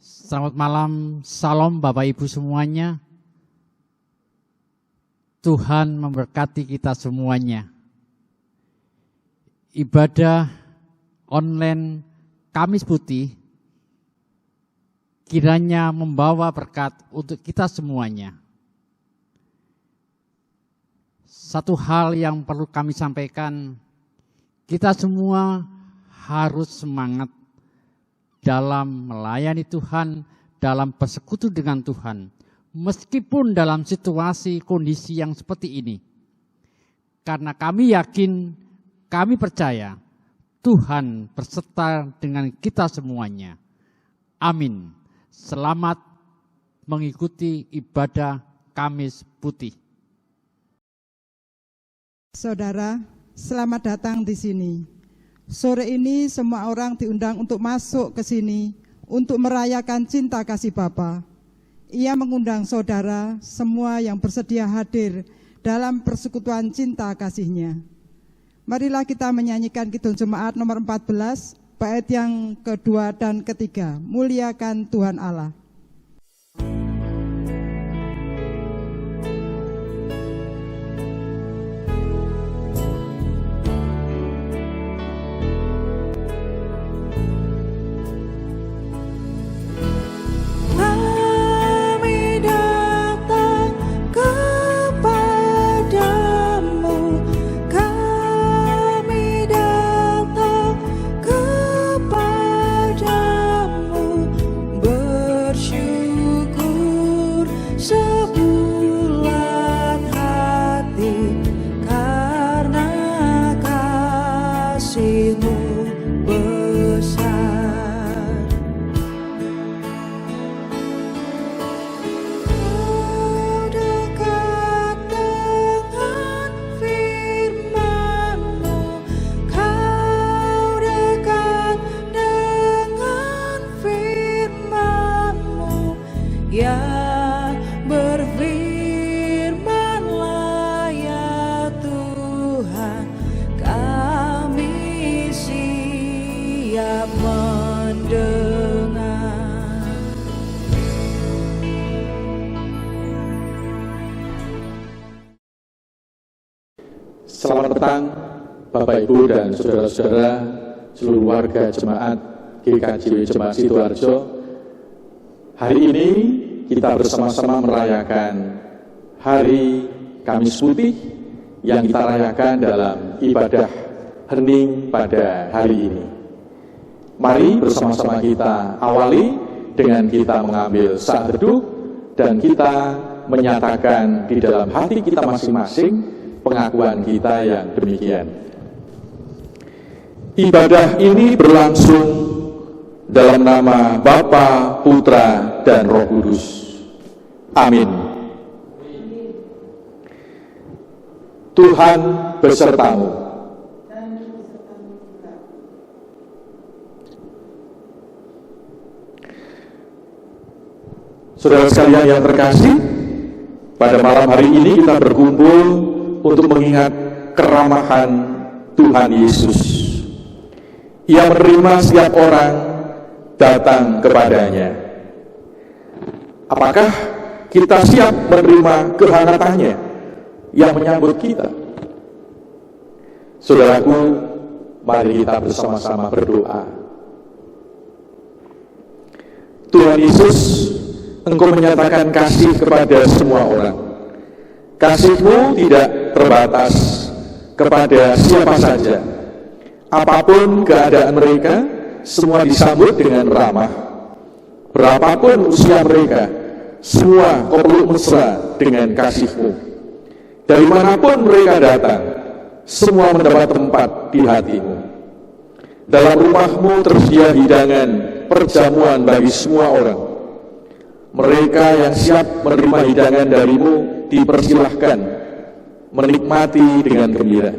Selamat malam, salam Bapak Ibu semuanya. Tuhan memberkati kita semuanya. Ibadah online Kamis Putih kiranya membawa berkat untuk kita semuanya. Satu hal yang perlu kami sampaikan, kita semua harus semangat dalam melayani Tuhan, dalam bersekutu dengan Tuhan, meskipun dalam situasi kondisi yang seperti ini. Karena kami yakin, kami percaya, Tuhan berserta dengan kita semuanya. Amin. Selamat mengikuti ibadah Kamis Putih. Saudara, selamat datang di sini. Sore ini semua orang diundang untuk masuk ke sini untuk merayakan cinta kasih Bapa. Ia mengundang saudara semua yang bersedia hadir dalam persekutuan cinta kasih-Nya. Marilah kita menyanyikan Kidung Jemaat nomor 14, bait yang kedua dan ketiga. Muliakan Tuhan Allah. Selamat petang Bapak Ibu dan saudara-saudara seluruh warga jemaat GKJW Jemaat Sidoarjo. Hari ini kita bersama-sama merayakan Hari Kamis Putih yang kita rayakan dalam ibadah hening pada hari ini. Mari bersama-sama kita awali dengan kita mengambil saat teduh dan kita menyatakan di dalam hati kita masing-masing pengakuan kita yang demikian. Ibadah ini berlangsung dalam nama Bapa, Putra, dan Roh Kudus. Amin. Tuhan besertamu. Saudara sekalian yang terkasih, pada malam hari ini kita berkumpul untuk mengingat keramahan Tuhan Yesus. Ia menerima setiap orang datang kepadanya. Apakah kita siap menerima kehangatannya yang menyambut kita? Saudaraku, mari kita bersama-sama berdoa. Tuhan Yesus, Engkau menyatakan kasih kepada semua orang. Kasih-Mu tidak terbatas kepada siapa saja. Apapun keadaan mereka, semua disambut dengan ramah. Berapapun usia mereka, semua Kau peluk mesra dengan kasih-Mu. Dari manapun mereka datang, semua mendapat tempat di hati-Mu. Dalam rumah-Mu tersedia hidangan perjamuan bagi semua orang. Mereka yang siap menerima hidangan dari-Mu dipersilahkan menikmati dengan gembira.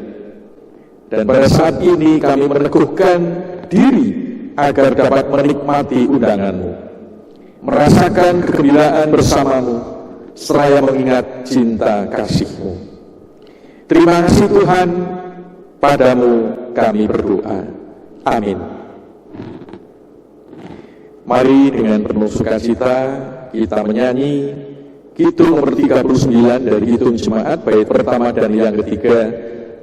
Dan pada saat ini kami meneguhkan diri agar dapat menikmati undangan-Mu, merasakan kegembiraan bersama-Mu, seraya mengingat cinta kasih-Mu. Terima kasih Tuhan, padamu kami berdoa. Amin. Mari dengan penuh sukacita kita menyanyi Kidung nomor 39 dari Kidung Jemaat bait pertama dan yang ketiga,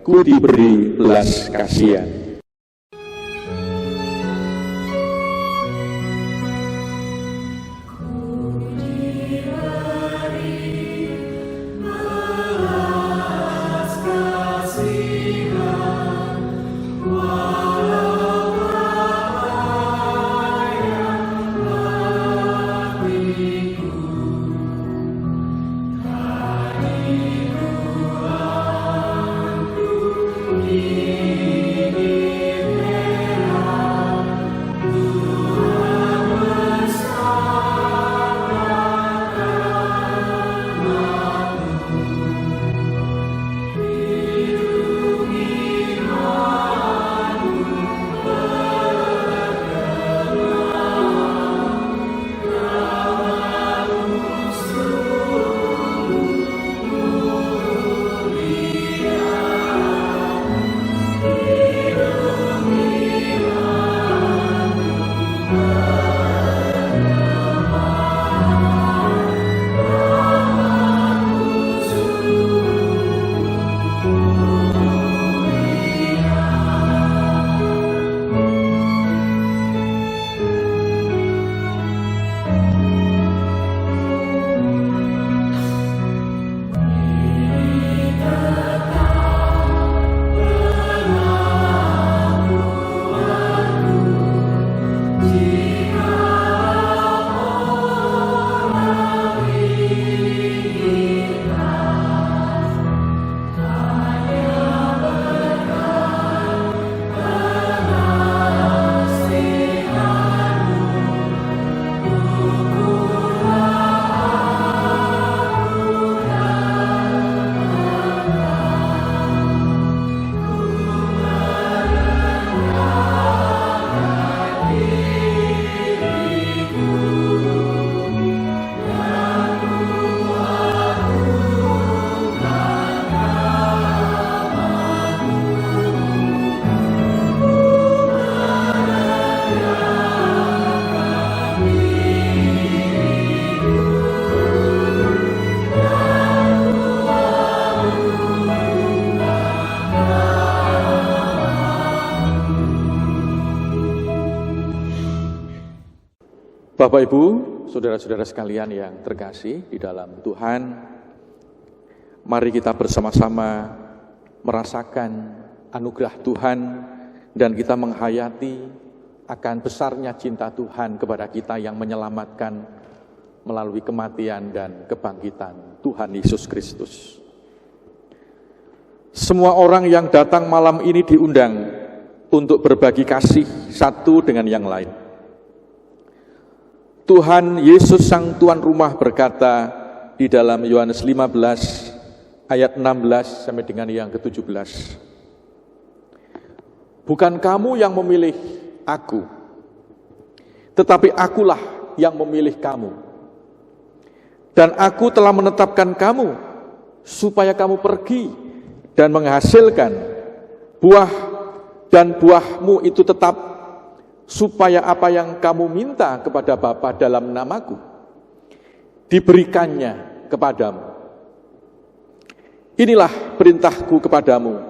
Ku diberi belas kasihan. Bapak Ibu, saudara-saudara sekalian yang terkasih di dalam Tuhan, mari kita bersama-sama merasakan anugerah Tuhan dan kita menghayati akan besarnya cinta Tuhan kepada kita yang menyelamatkan melalui kematian dan kebangkitan Tuhan Yesus Kristus. Semua orang yang datang malam ini diundang untuk berbagi kasih satu dengan yang lain. Tuhan Yesus Sang Tuan Rumah berkata di dalam Yohanes 15 ayat 16 sampai dengan yang ke-17. Bukan kamu yang memilih aku, tetapi akulah yang memilih kamu. Dan aku telah menetapkan kamu supaya kamu pergi dan menghasilkan buah dan buahmu itu tetap, supaya apa yang kamu minta kepada Bapa dalam namaku diberikannya kepadamu. Inilah perintahku kepadamu,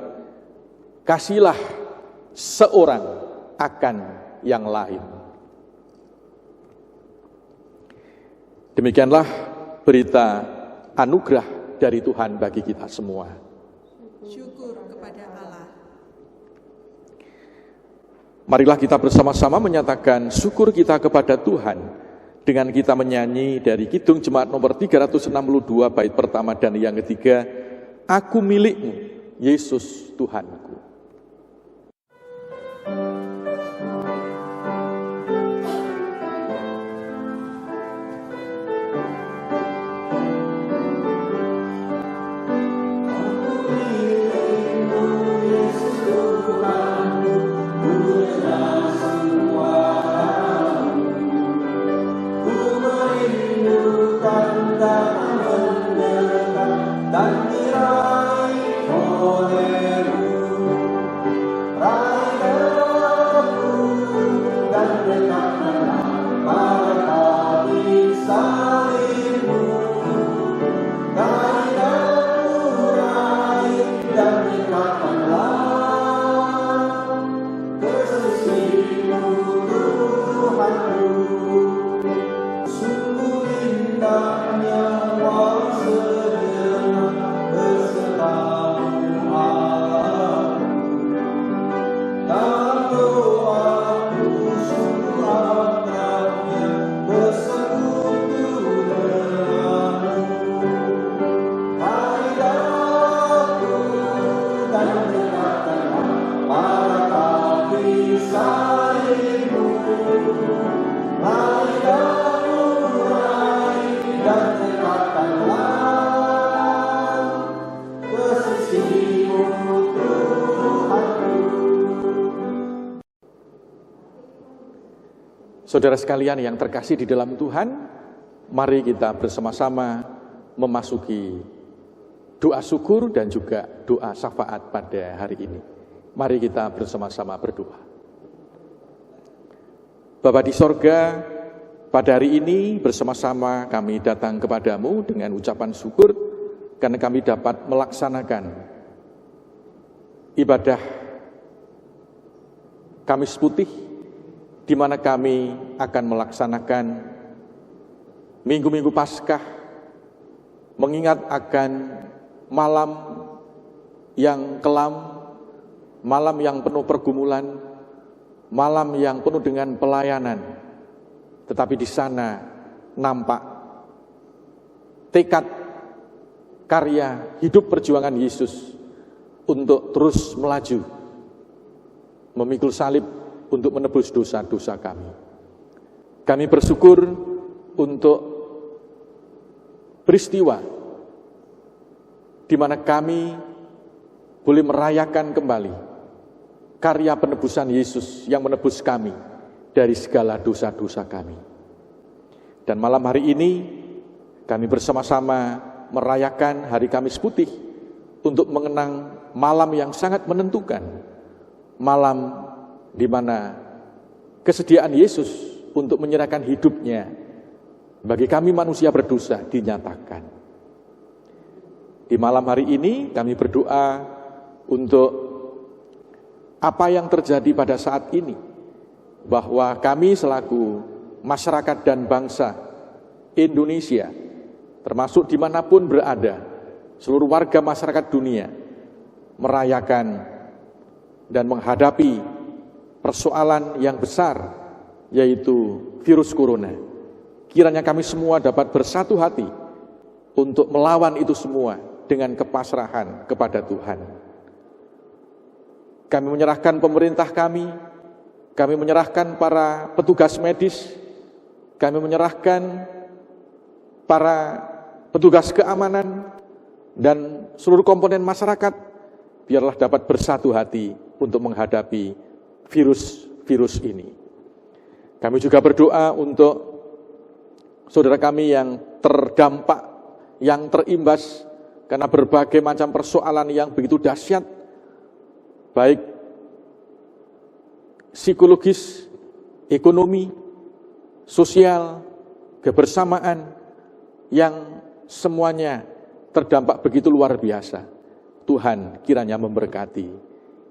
kasihlah seorang akan yang lain. Demikianlah berita anugerah dari Tuhan bagi kita semua. Syukur kepada Allah. Marilah kita bersama-sama menyatakan syukur kita kepada Tuhan dengan kita menyanyi dari Kidung Jemaat nomor 362 bait pertama dan yang ketiga, Aku milikmu, Yesus Tuhanku. Dan diraih olehmu. Saudara sekalian yang terkasih di dalam Tuhan, mari kita bersama-sama memasuki doa syukur dan juga doa syafaat pada hari ini. Mari kita bersama-sama berdoa. Bapa di sorga, pada hari ini bersama-sama kami datang kepadamu dengan ucapan syukur karena kami dapat melaksanakan ibadah Kamis Putih, di mana kami akan melaksanakan Minggu-Minggu Paskah, mengingat akan malam yang kelam, malam yang penuh pergumulan, malam yang penuh dengan pelayanan. Tetapi di sana nampak tekad karya hidup perjuangan Yesus untuk terus melaju, memikul salib untuk menebus dosa-dosa kami. Kami bersyukur untuk peristiwa di mana kami boleh merayakan kembali karya penebusan Yesus yang menebus kami dari segala dosa-dosa kami. Dan malam hari ini kami bersama-sama merayakan hari Kamis Putih untuk mengenang malam yang sangat menentukan, malam di mana kesediaan Yesus untuk menyerahkan hidupnya bagi kami manusia berdosa dinyatakan. Di malam hari ini kami berdoa untuk apa yang terjadi pada saat ini, bahwa kami selaku masyarakat dan bangsa Indonesia, termasuk dimanapun berada, seluruh warga masyarakat dunia, merayakan dan menghadapi persoalan yang besar, yaitu virus corona. Kiranya kami semua dapat bersatu hati untuk melawan itu semua dengan kepasrahan kepada Tuhan. Kami menyerahkan pemerintah kami menyerahkan para petugas medis, kami menyerahkan para petugas keamanan, dan seluruh komponen masyarakat, biarlah dapat bersatu hati untuk menghadapi virus ini. Kami juga berdoa untuk saudara kami yang terdampak, yang terimbas karena berbagai macam persoalan yang begitu dahsyat, baik psikologis, ekonomi, sosial, kebersamaan, yang semuanya terdampak begitu luar biasa. Tuhan kiranya memberkati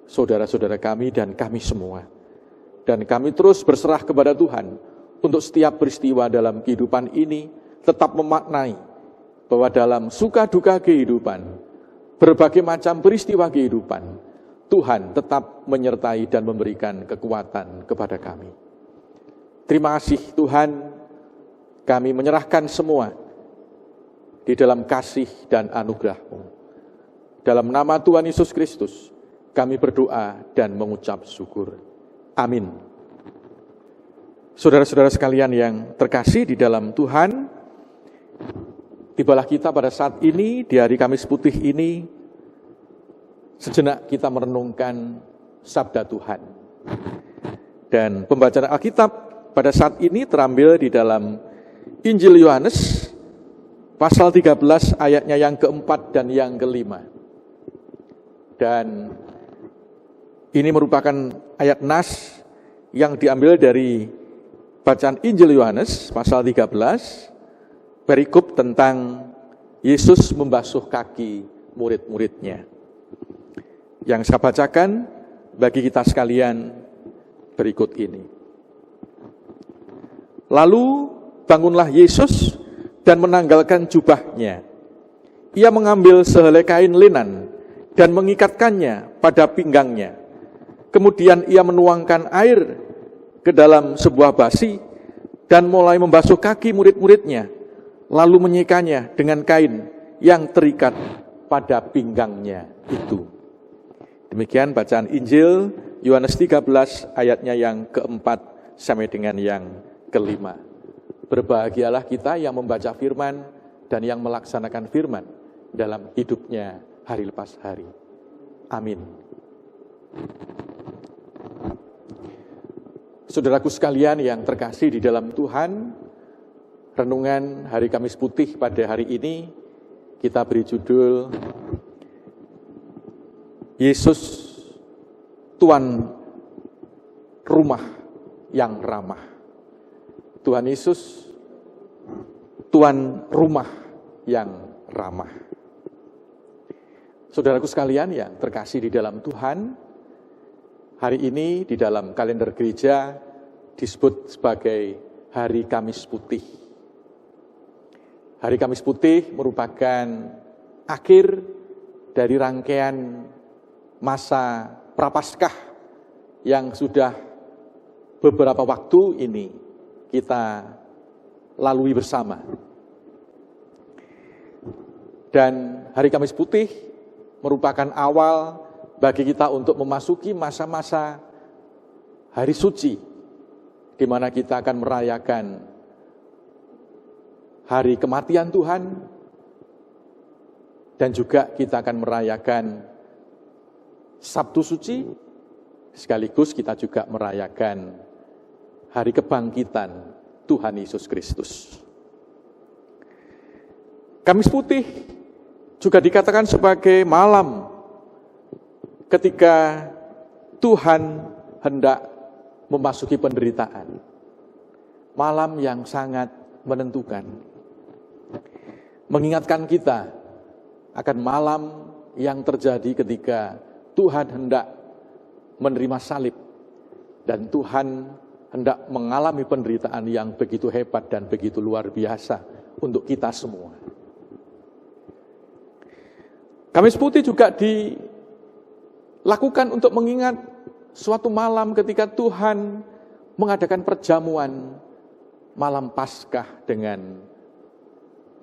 saudara-saudara kami dan kami semua. Dan kami terus berserah kepada Tuhan untuk setiap peristiwa dalam kehidupan ini tetap memaknai bahwa dalam suka duka kehidupan, berbagai macam peristiwa kehidupan, Tuhan tetap menyertai dan memberikan kekuatan kepada kami. Terima kasih Tuhan, kami menyerahkan semua di dalam kasih dan anugerah-Mu. Dalam nama Tuhan Yesus Kristus, kami berdoa dan mengucap syukur. Amin. Saudara-saudara sekalian yang terkasih di dalam Tuhan, tibalah kita pada saat ini, di hari Kamis Putih ini, sejenak kita merenungkan sabda Tuhan. Dan pembacaan Alkitab pada saat ini terambil di dalam Injil Yohanes, pasal 13 ayatnya yang keempat dan yang kelima. Dan ini merupakan ayat nas yang diambil dari bacaan Injil Yohanes pasal 13, perikop tentang Yesus membasuh kaki murid-muridnya. Yang saya bacakan bagi kita sekalian berikut ini. Lalu bangunlah Yesus dan menanggalkan jubahnya. Ia mengambil sehelai kain linan dan mengikatkannya pada pinggangnya. Kemudian ia menuangkan air ke dalam sebuah basi dan mulai membasuh kaki murid-muridnya, lalu menyikanya dengan kain yang terikat pada pinggangnya itu. Demikian bacaan Injil Yohanes 13 ayatnya yang keempat sampai dengan yang kelima. Berbahagialah kita yang membaca firman dan yang melaksanakan firman dalam hidupnya hari lepas hari. Amin. Saudaraku sekalian yang terkasih di dalam Tuhan, renungan hari Kamis Putih pada hari ini kita beri judul Yesus Tuan Rumah yang Ramah. Tuhan Yesus Tuan Rumah yang Ramah. Saudaraku sekalian yang terkasih di dalam Tuhan, hari ini di dalam kalender gereja disebut sebagai Hari Kamis Putih. Hari Kamis Putih merupakan akhir dari rangkaian masa Prapaskah yang sudah beberapa waktu ini kita lalui bersama. Dan Hari Kamis Putih merupakan awal bagi kita untuk memasuki masa-masa hari suci, di mana kita akan merayakan hari kematian Tuhan, dan juga kita akan merayakan Sabtu Suci, sekaligus kita juga merayakan hari kebangkitan Tuhan Yesus Kristus. Kamis Putih juga dikatakan sebagai malam ketika Tuhan hendak memasuki penderitaan. Malam yang sangat menentukan. Mengingatkan kita akan malam yang terjadi ketika Tuhan hendak menerima salib. Dan Tuhan hendak mengalami penderitaan yang begitu hebat dan begitu luar biasa untuk kita semua. Kamis Putih juga dilakukan untuk mengingat suatu malam ketika Tuhan mengadakan perjamuan malam Paskah dengan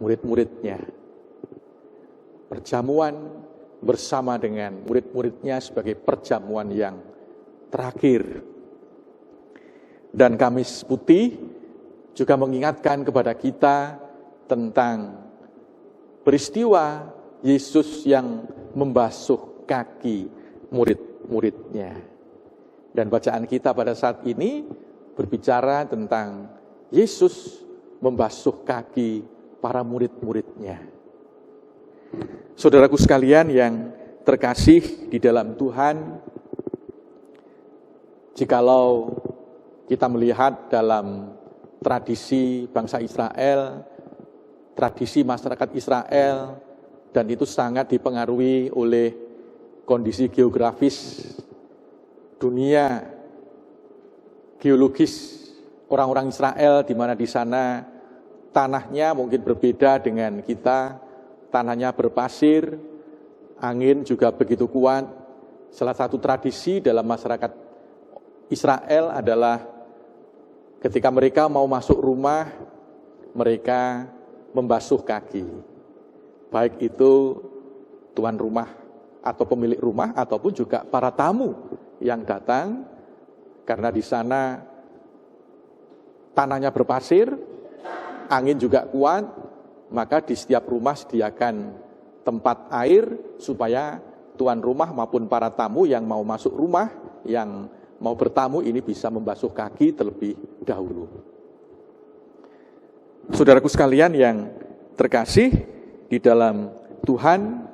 murid-muridnya. Perjamuan bersama dengan murid-muridnya sebagai perjamuan yang terakhir. Dan Kamis Putih juga mengingatkan kepada kita tentang peristiwa Yesus yang membasuh kaki murid-muridnya. Dan bacaan kita pada saat ini berbicara tentang Yesus membasuh kaki para murid-muridnya. Saudaraku sekalian yang terkasih di dalam Tuhan, jikalau kita melihat dalam tradisi bangsa Israel, tradisi masyarakat Israel, dan itu sangat dipengaruhi oleh kondisi geografis dunia, geologis orang-orang Israel, di mana di sana tanahnya mungkin berbeda dengan kita, tanahnya berpasir, angin juga begitu kuat. Salah satu tradisi dalam masyarakat Israel adalah ketika mereka mau masuk rumah, mereka membasuh kaki. Baik itu tuan rumah atau pemilik rumah ataupun juga para tamu yang datang, karena di sana tanahnya berpasir, angin juga kuat, maka di setiap rumah sediakan tempat air supaya tuan rumah maupun para tamu yang mau masuk rumah, yang mau bertamu ini bisa membasuh kaki terlebih dahulu. Saudaraku sekalian yang terkasih di dalam Tuhan,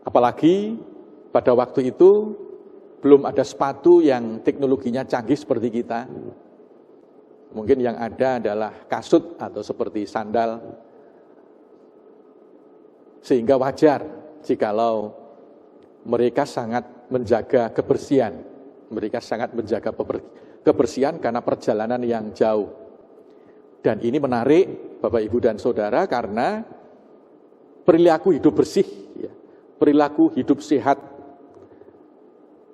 apalagi pada waktu itu belum ada sepatu yang teknologinya canggih seperti kita. Mungkin yang ada adalah kasut atau seperti sandal. Sehingga wajar jikalau mereka sangat menjaga kebersihan. Mereka sangat menjaga kebersihan karena perjalanan yang jauh. Dan ini menarik Bapak, Ibu, dan Saudara, karena perilaku hidup bersih, perilaku hidup sehat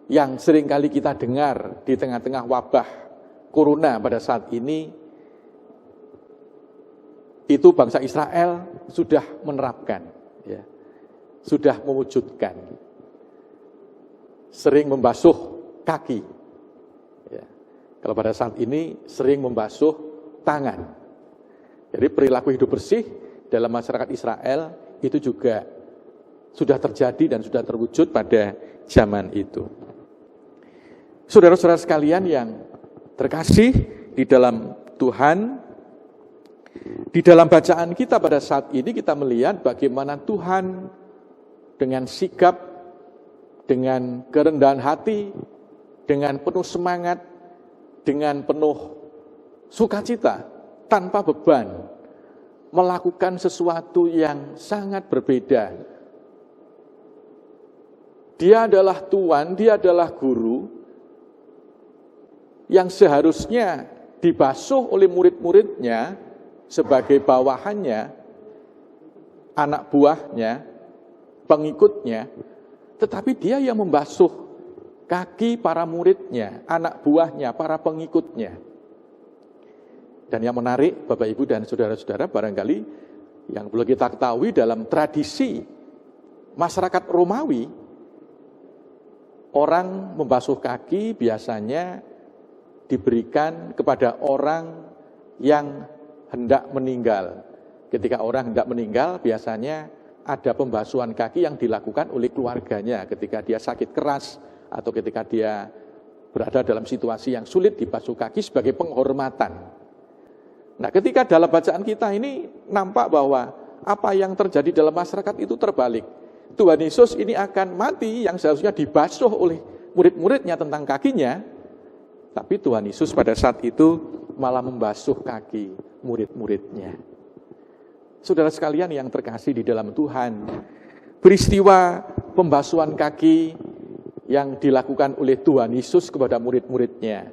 yang seringkali kita dengar di tengah-tengah wabah corona pada saat ini, itu bangsa Israel sudah menerapkan, sudah mewujudkan. Sering membasuh kaki. Kalau pada saat ini sering membasuh tangan. Jadi perilaku hidup bersih dalam masyarakat Israel itu juga sudah terjadi dan sudah terwujud pada zaman itu. Saudara-saudara sekalian yang terkasih di dalam Tuhan, di dalam bacaan kita pada saat ini kita melihat bagaimana Tuhan dengan sigap, dengan kerendahan hati, dengan penuh semangat, dengan penuh sukacita, tanpa beban, melakukan sesuatu yang sangat berbeda. Dia adalah Tuhan, dia adalah guru, yang seharusnya dibasuh oleh murid-muridnya sebagai bawahannya, anak buahnya, pengikutnya, tetapi dia yang membasuh kaki para muridnya, anak buahnya, para pengikutnya. Dan yang menarik, Bapak Ibu dan saudara-saudara, barangkali yang perlu kita ketahui dalam tradisi masyarakat Romawi, orang membasuh kaki biasanya diberikan kepada orang yang hendak meninggal. Ketika orang hendak meninggal, biasanya ada pembasuhan kaki yang dilakukan oleh keluarganya ketika dia sakit keras atau ketika dia berada dalam situasi yang sulit, dibasuh kaki sebagai penghormatan. Nah, ketika dalam bacaan kita ini nampak bahwa apa yang terjadi dalam masyarakat itu terbalik. Tuhan Yesus ini akan mati yang seharusnya dibasuh oleh murid-muridnya tentang kakinya, tapi Tuhan Yesus pada saat itu malah membasuh kaki murid-muridnya. Saudara sekalian yang terkasih di dalam Tuhan, peristiwa pembasuhan kaki yang dilakukan oleh Tuhan Yesus kepada murid-muridnya,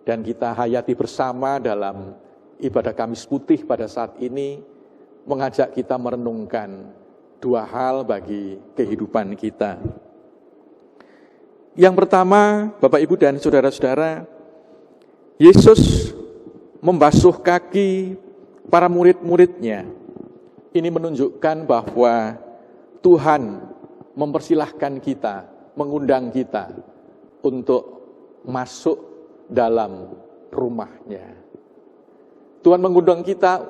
dan kita hayati bersama dalam ibadah Kamis Putih pada saat ini, mengajak kita merenungkan dua hal bagi kehidupan kita. Yang pertama, Bapak Ibu dan saudara-saudara, Yesus membasuh kaki para murid-muridnya. Ini menunjukkan bahwa Tuhan mempersilahkan kita, mengundang kita untuk masuk dalam rumahnya. Tuhan mengundang kita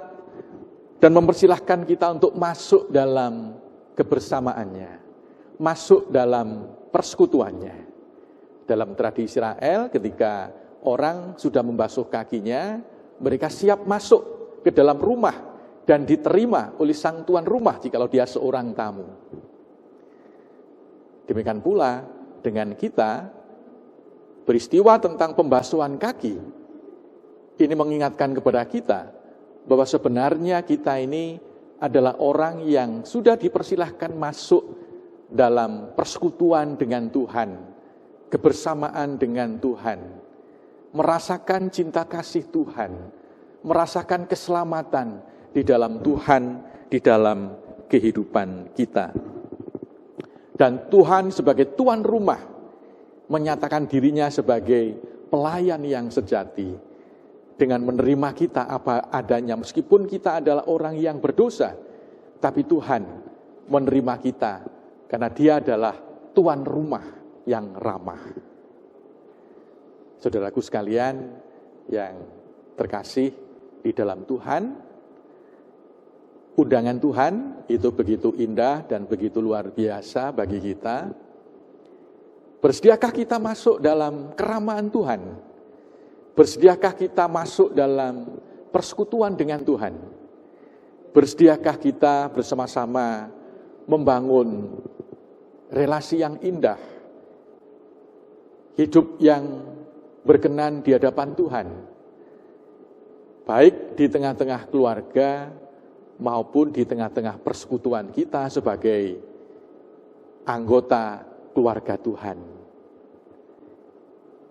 dan mempersilahkan kita untuk masuk dalam kebersamaannya, masuk dalam persekutuannya. Dalam tradisi Israel, ketika orang sudah membasuh kakinya, mereka siap masuk ke dalam rumah dan diterima oleh sang tuan rumah jikalau dia seorang tamu. Demikian pula dengan kita, peristiwa tentang pembasuhan kaki ini mengingatkan kepada kita bahwa sebenarnya kita ini adalah orang yang sudah dipersilahkan masuk dalam persekutuan dengan Tuhan, kebersamaan dengan Tuhan, merasakan cinta kasih Tuhan, merasakan keselamatan di dalam Tuhan, di dalam kehidupan kita. Dan Tuhan sebagai tuan rumah menyatakan dirinya sebagai pelayan yang sejati, dengan menerima kita apa adanya, meskipun kita adalah orang yang berdosa, tapi Tuhan menerima kita karena Dia adalah tuan rumah yang ramah. Saudaraku sekalian yang terkasih di dalam Tuhan, undangan Tuhan itu begitu indah dan begitu luar biasa bagi kita. Bersediakah kita masuk dalam keramaan Tuhan? Bersediakah kita masuk dalam persekutuan dengan Tuhan? Bersediakah kita bersama-sama membangun relasi yang indah, hidup yang berkenan di hadapan Tuhan, baik di tengah-tengah keluarga maupun di tengah-tengah persekutuan kita sebagai anggota keluarga Tuhan.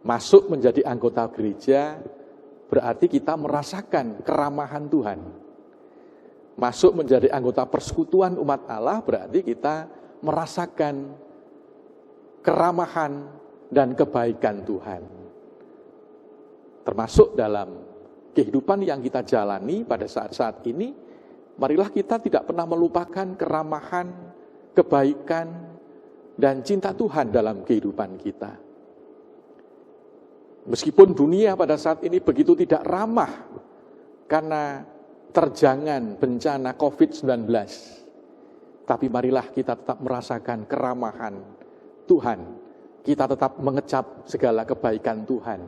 Masuk menjadi anggota gereja berarti kita merasakan keramahan Tuhan. Masuk menjadi anggota persekutuan umat Allah berarti kita merasakan keramahan dan kebaikan Tuhan. Termasuk dalam kehidupan yang kita jalani pada saat-saat ini, marilah kita tidak pernah melupakan keramahan, kebaikan, dan cinta Tuhan dalam kehidupan kita. Meskipun dunia pada saat ini begitu tidak ramah karena terjangan bencana COVID-19, tapi marilah kita tetap merasakan keramahan Tuhan, kita tetap mengecap segala kebaikan Tuhan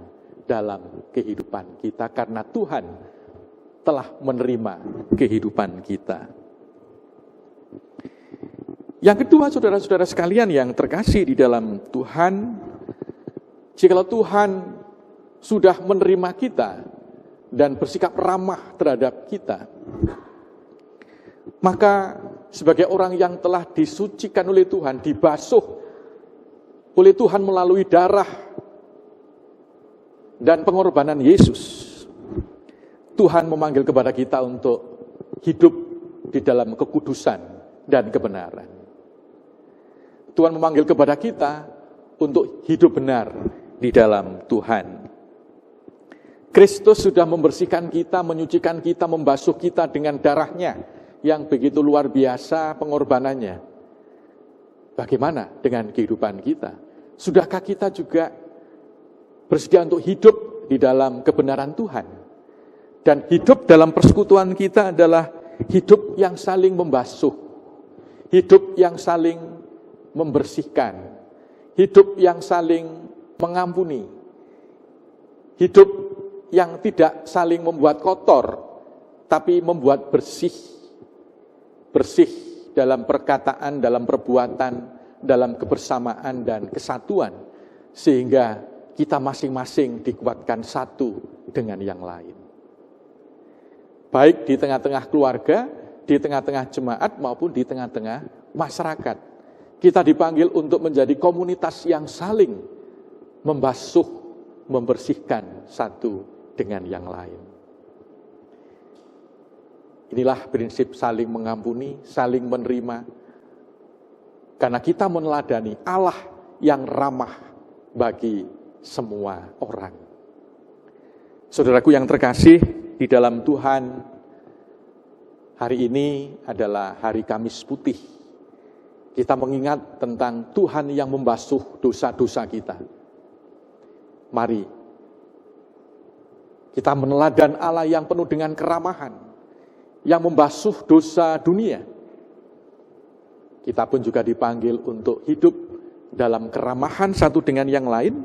dalam kehidupan kita, karena Tuhan telah menerima kehidupan kita. Yang kedua, saudara-saudara sekalian yang terkasih di dalam Tuhan, jikalau Tuhan sudah menerima kita dan bersikap ramah terhadap kita, maka sebagai orang yang telah disucikan oleh Tuhan, dibasuh oleh Tuhan melalui darah dan pengorbanan Yesus, Tuhan memanggil kepada kita untuk hidup di dalam kekudusan dan kebenaran. Tuhan memanggil kepada kita untuk hidup benar di dalam Tuhan. Kristus sudah membersihkan kita, menyucikan kita, membasuh kita dengan darah-Nya yang begitu luar biasa pengorbanannya. Bagaimana dengan kehidupan kita? Sudahkah kita juga bersedia untuk hidup di dalam kebenaran Tuhan? Dan hidup dalam persekutuan kita adalah hidup yang saling membasuh, hidup yang saling membersihkan, hidup yang saling mengampuni, hidup yang tidak saling membuat kotor, tapi membuat bersih. Bersih dalam perkataan, dalam perbuatan, dalam kebersamaan dan kesatuan, sehingga kita masing-masing dikuatkan satu dengan yang lain. Baik di tengah-tengah keluarga, di tengah-tengah jemaat, maupun di tengah-tengah masyarakat. Kita dipanggil untuk menjadi komunitas yang saling membasuh, membersihkan satu dengan yang lain. Inilah prinsip saling mengampuni, saling menerima. Karena kita meneladani Allah yang ramah bagi semua orang. Saudaraku yang terkasih di dalam Tuhan, hari ini adalah hari Kamis Putih. Kita mengingat tentang Tuhan yang membasuh dosa-dosa kita. Mari kita meneladan Allah yang penuh dengan keramahan, yang membasuh dosa dunia. Kita pun juga dipanggil untuk hidup dalam keramahan satu dengan yang lain,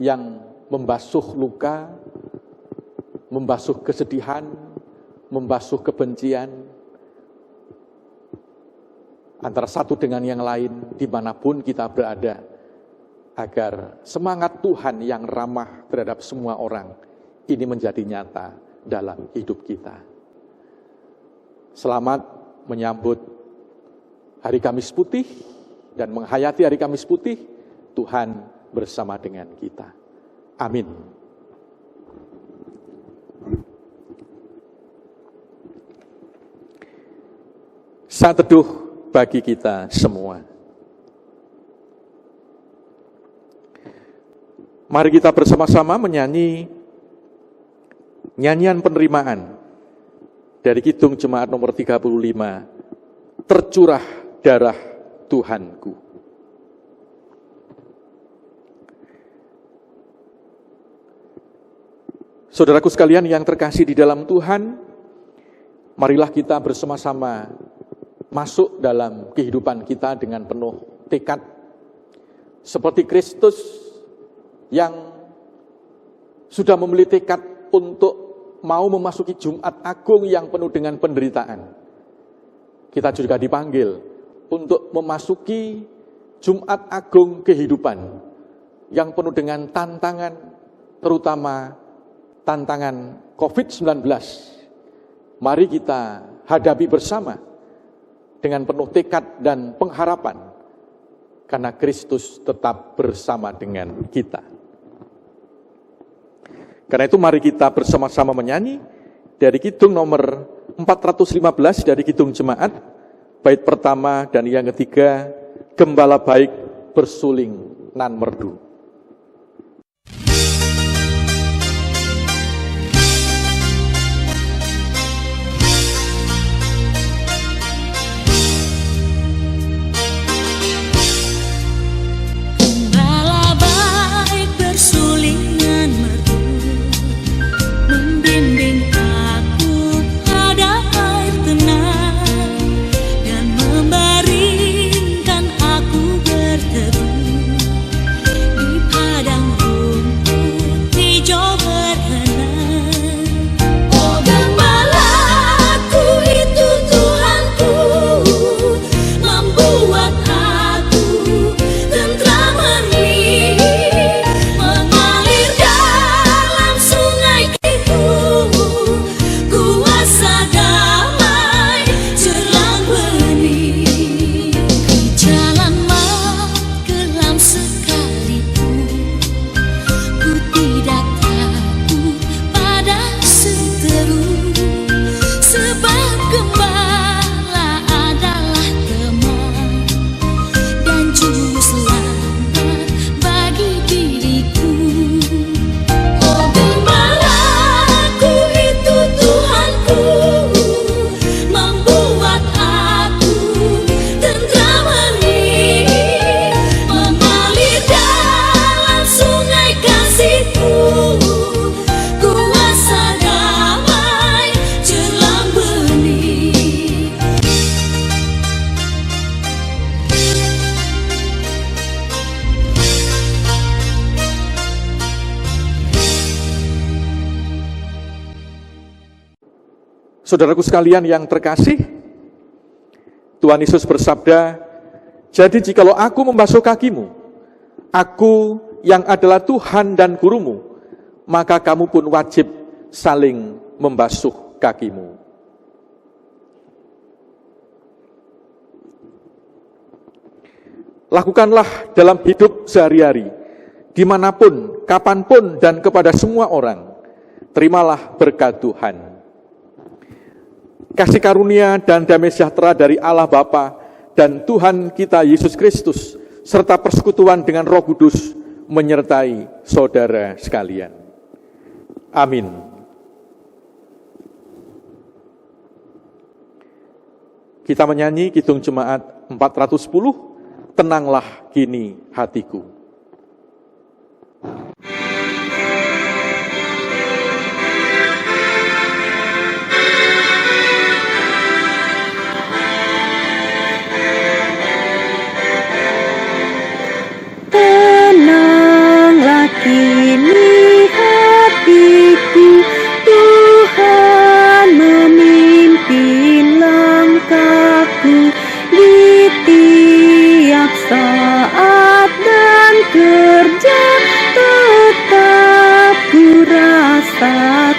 yang membasuh luka, membasuh kesedihan, membasuh kebencian, antara satu dengan yang lain, dimanapun kita berada, agar semangat Tuhan yang ramah terhadap semua orang, ini menjadi nyata dalam hidup kita. Selamat menyambut Hari Kamis Putih, dan menghayati Hari Kamis Putih, Tuhan bersama dengan kita. Amin. Saat teduh bagi kita semua. Mari kita bersama-sama menyanyi nyanyian penerimaan dari Kidung Jemaat nomor 35, Tercurah Darah Tuhanku. Saudaraku sekalian yang terkasih di dalam Tuhan, marilah kita bersama-sama masuk dalam kehidupan kita dengan penuh tekad, seperti Kristus yang sudah memilih tekad untuk mau memasuki Jumat Agung yang penuh dengan penderitaan. Kita juga dipanggil untuk memasuki Jumat Agung kehidupan yang penuh dengan tantangan, terutama tantangan COVID-19. Mari kita hadapi bersama dengan penuh tekad dan pengharapan, karena Kristus tetap bersama dengan kita. Karena itu mari kita bersama-sama menyanyi dari Kidung nomor 415 dari Kidung Jemaat, bait pertama dan yang ketiga, Gembala Baik Bersuling Nan Merdu. Saudaraku sekalian yang terkasih, Tuhan Yesus bersabda, jadi jikalau aku membasuh kakimu, aku yang adalah Tuhan dan gurumu, maka kamu pun wajib saling membasuh kakimu. Lakukanlah dalam hidup sehari-hari, dimanapun, kapanpun, dan kepada semua orang. Terimalah berkat Tuhan. Kasih karunia dan damai sejahtera dari Allah Bapa dan Tuhan kita Yesus Kristus, serta persekutuan dengan Roh Kudus, menyertai saudara sekalian. Amin. Kita menyanyi Kidung Jemaat 410, Tenanglah Kini Hatiku. Tenanglah kini hatiku, Tuhan memimpin langkahku di tiap saat dan kerja, tetap ku rasa